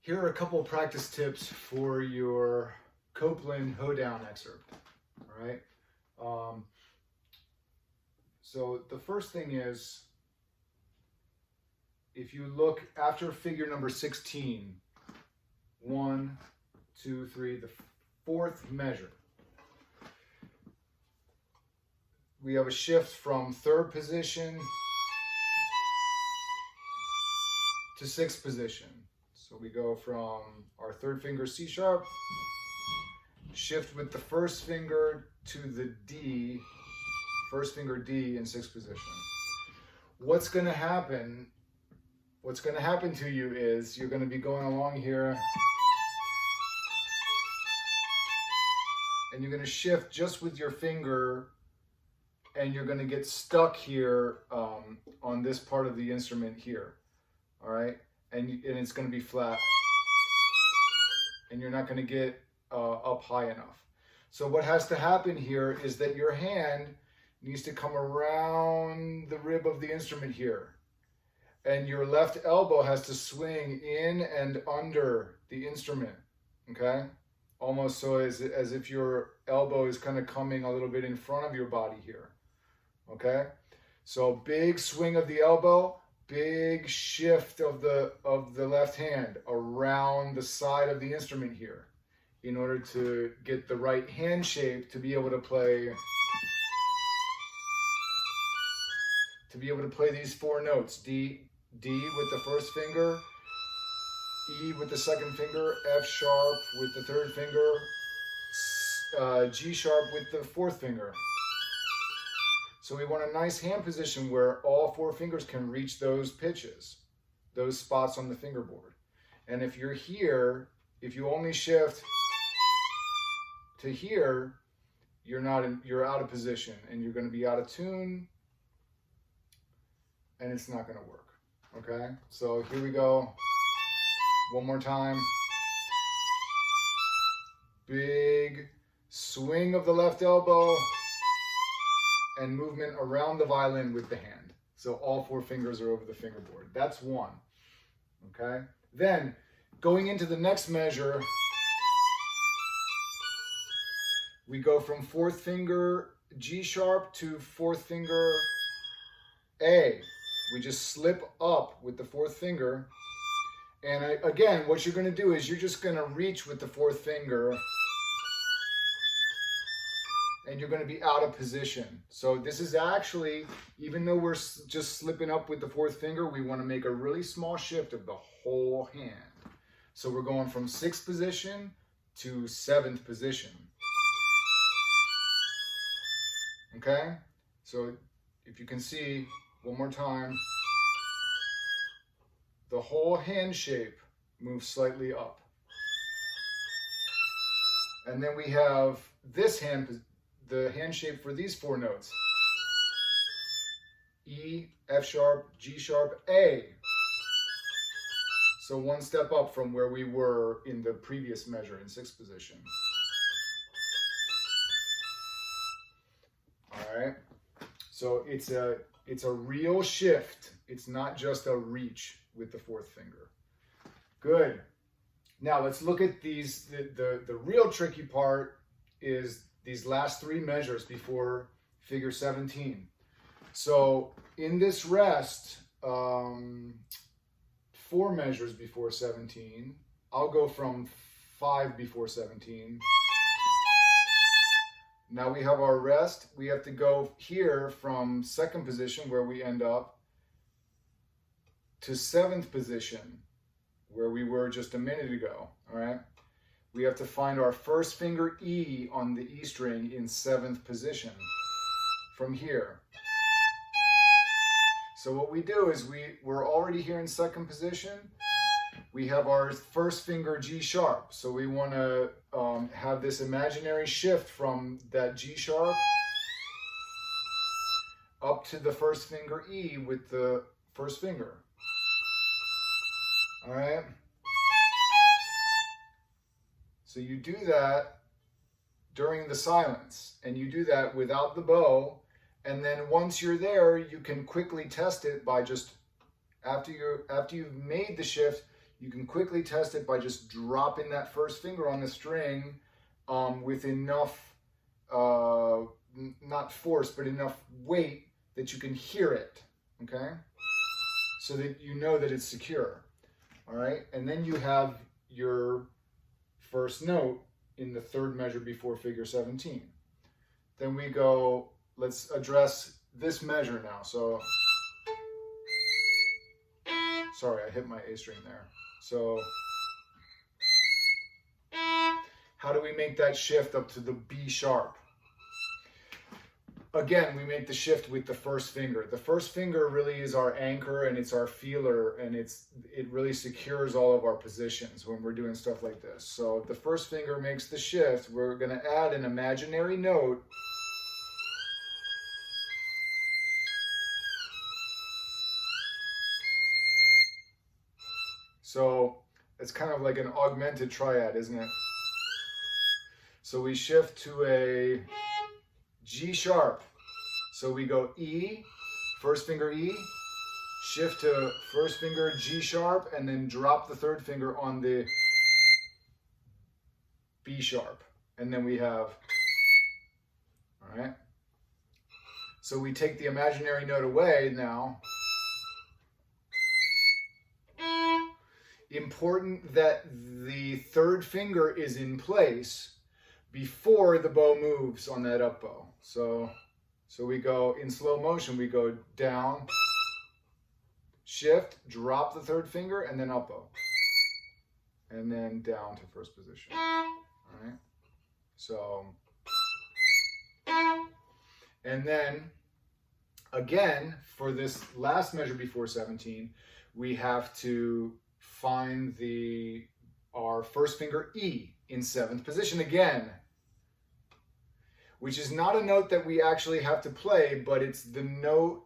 Here are a couple of practice tips for your Copland hoedown excerpt. All right. So the first thing is, if you look after figure number 16, 1, 2, 3, the fourth measure, we have a shift from third position to sixth position. So we go from our third finger C sharp, shift with the first finger to the D, first finger D in sixth position. What's going to happen to you is you're going to be going along here and you're going to shift just with your finger, and you're going to get stuck here on this part of the instrument here. All right. And it's going to be flat, and you're not going to get up high enough. So what has to happen here is that your hand needs to come around the rib of the instrument here, and your left elbow has to swing in and under the instrument, okay? Almost so as if your elbow is kind of coming a little bit in front of your body here, okay? So big swing of the elbow, big shift of the left hand around the side of the instrument here in order to get the right hand shape to be able to play these four notes: D with the first finger, E with the second finger, F sharp with the third finger, G sharp with the fourth finger. So we want a nice hand position where all four fingers can reach those pitches, those spots on the fingerboard. And if you're here, if you only shift to here, you're out of position, and you're going to be out of tune, and it's not going to work. Okay? So here we go. One more time. Big swing of the left elbow and movement around the violin with the hand. So all four fingers are over the fingerboard. That's one. Okay? Then, going into the next measure, we go from fourth finger G sharp to fourth finger A. We just slip up with the fourth finger. And again, what you're going to do is you're just going to reach with the fourth finger, and you're going to be out of position. So this is actually, even though we're just slipping up with the fourth finger, we want to make a really small shift of the whole hand. So we're going from sixth position to seventh position. Okay? So if you can see, one more time, the whole hand shape moves slightly up. And then we have this hand, the hand shape for these four notes: E, F sharp, G sharp, A. So one step up from where we were in the previous measure in sixth position. All right. So it's a real shift. It's not just a reach with the fourth finger. Good. Now let's look at these. The real tricky part is these last three measures before figure 17. So in this rest, 4 measures before 17, I'll go from 5 before 17. Now we have our rest. We have to go here from second position, where we end up, to seventh position, where we were just a minute ago. All right. We have to find our first finger E on the E string in seventh position from here. So what we do is we're already here in second position. We have our first finger G sharp. So we want to have this imaginary shift from that G sharp up to the first finger E with the first finger. All right. So you do that during the silence, and you do that without the bow. And then once you're there, you can quickly test it by just, after you've made the shift, You can quickly test it by just dropping that first finger on the string with enough, not force, but enough weight that you can hear it, okay? So that you know that it's secure, all right? And then you have your first note in the third measure before figure 17. Then we go, let's address this measure now. So, sorry, I hit my A string there. So, how do we make that shift up to the B sharp? Again, we make the shift with the first finger. The first finger really is our anchor and it's our feeler, and it really secures all of our positions when we're doing stuff like this. So the first finger makes the shift. We're going to add an imaginary note. So it's kind of like an augmented triad, isn't it? So we shift to a G sharp. So we go E, first finger E, shift to first finger G sharp, and then drop the third finger on the B sharp. And then we have, all right? So we take the imaginary note away now. Important that the third finger is in place before the bow moves on that up bow. So we go in slow motion, we go down, shift, drop the third finger, and then up bow. And then down to first position. All right? So, and then again, for this last measure before 17, we have to find our first finger E in 7th position again, which is not a note that we actually have to play, but it's the note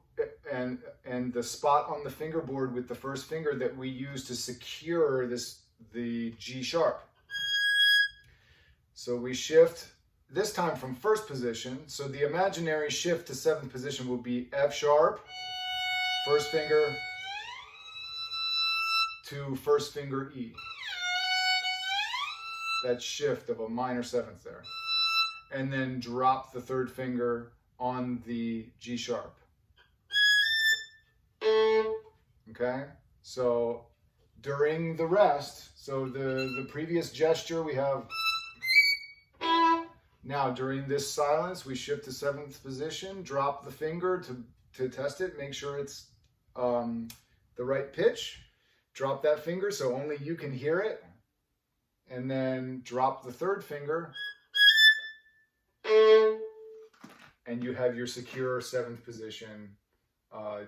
and the spot on the fingerboard with the first finger that we use to secure the G sharp. So we shift this time from first position. So the imaginary shift to 7th position will be F sharp, first finger to first finger E. That shift of a minor 7th there. And then drop the third finger on the G sharp. Okay, so during the rest, so the previous gesture we have, now during this silence we shift to 7th position, drop the finger to test it, make sure it's the right pitch, drop that finger so only you can hear it, and then drop the third finger, and you have your secure 7th position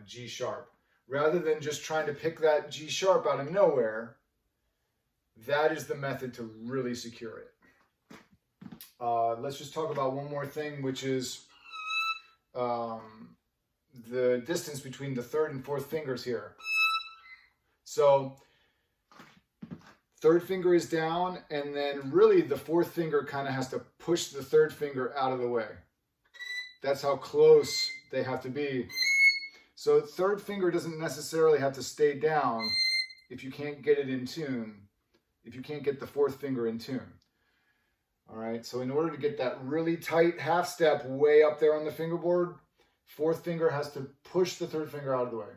G sharp. Rather than just trying to pick that G sharp out of nowhere, that is the method to really secure it. Let's just talk about one more thing, which is the distance between the third and fourth fingers here. So third finger is down, and then really the fourth finger kind of has to push the third finger out of the way. That's how close they have to be. So third finger doesn't necessarily have to stay down if you can't get it in tune, if you can't get the fourth finger in tune. All right, so in order to get that really tight half step way up there on the fingerboard, fourth finger has to push the third finger out of the way.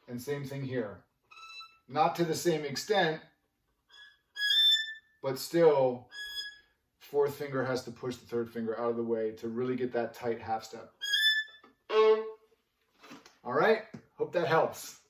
And same thing here. Not to the same extent, but still, fourth finger has to push the third finger out of the way to really get that tight half step. All right, hope that helps.